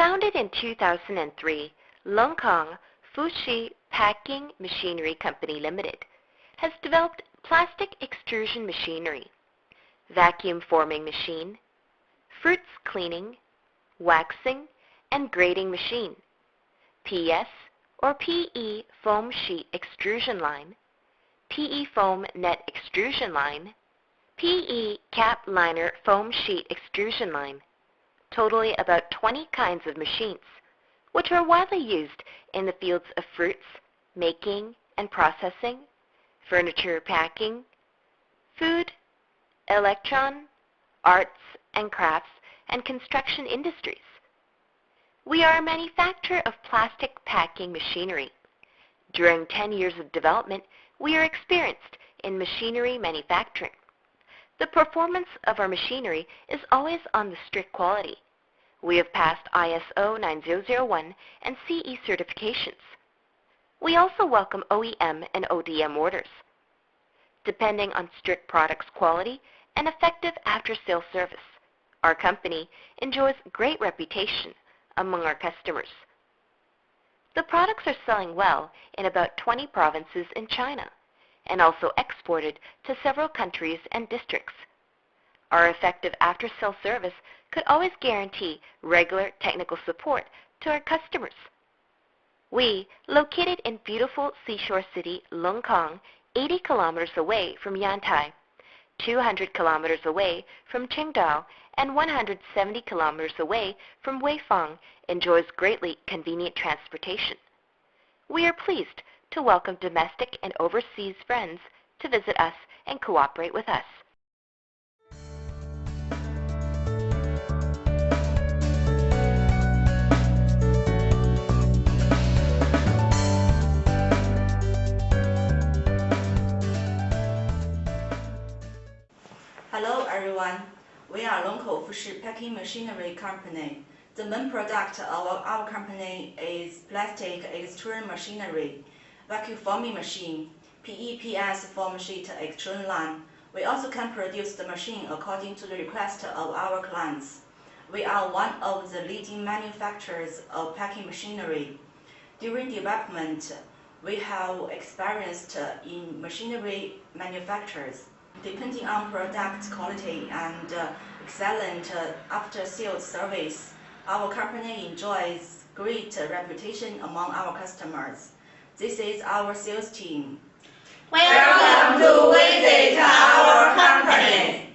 Founded in 2003, Longkong Fushi Packing Machinery Company Limited has developed plastic extrusion machinery, vacuum forming machine, fruits cleaning, waxing, and grading machine, PS or PE foam sheet extrusion line, PE foam net extrusion line, PE cap liner foam sheet extrusion line, totally about 20 kinds of machines, which are widely used in the fields of fruits, making and processing, furniture packing, food, electron, arts and crafts, and construction industries. We are a manufacturer of plastic packing machinery. During 10 years of development, we are experienced in machinery manufacturing. The performance of our machinery is always on the strict quality. We have passed ISO 9001 and CE certifications. We also welcome OEM and ODM orders. Depending on strict products quality and effective after-sale service, our company enjoys great reputation among our customers. The products are selling well in about 20 provinces in China and also exported to several countries and districts. Our effective after-sale service could always guarantee regular technical support to our customers. We, located in beautiful seashore city Longkong, 80 kilometers away from Yantai, 200 kilometers away from Qingdao, and 170 kilometers away from Weifang, enjoys greatly convenient transportation. We are pleased to welcome domestic and overseas friends to visit us and cooperate with us. Hello everyone, we are Longkong Fushi Packing Machinery Company. The main product of our company is plastic extrusion machinery, vacuum forming machine, PEPS foam sheet extrusion line. We also can produce the machine according to the request of our clients. We are one of the leading manufacturers of packing machinery. During development, we have experienced in machinery manufacturers. Depending on product quality and excellent after-sales service, our company enjoys great reputation among our customers. This is our sales team. Welcome to visit our company.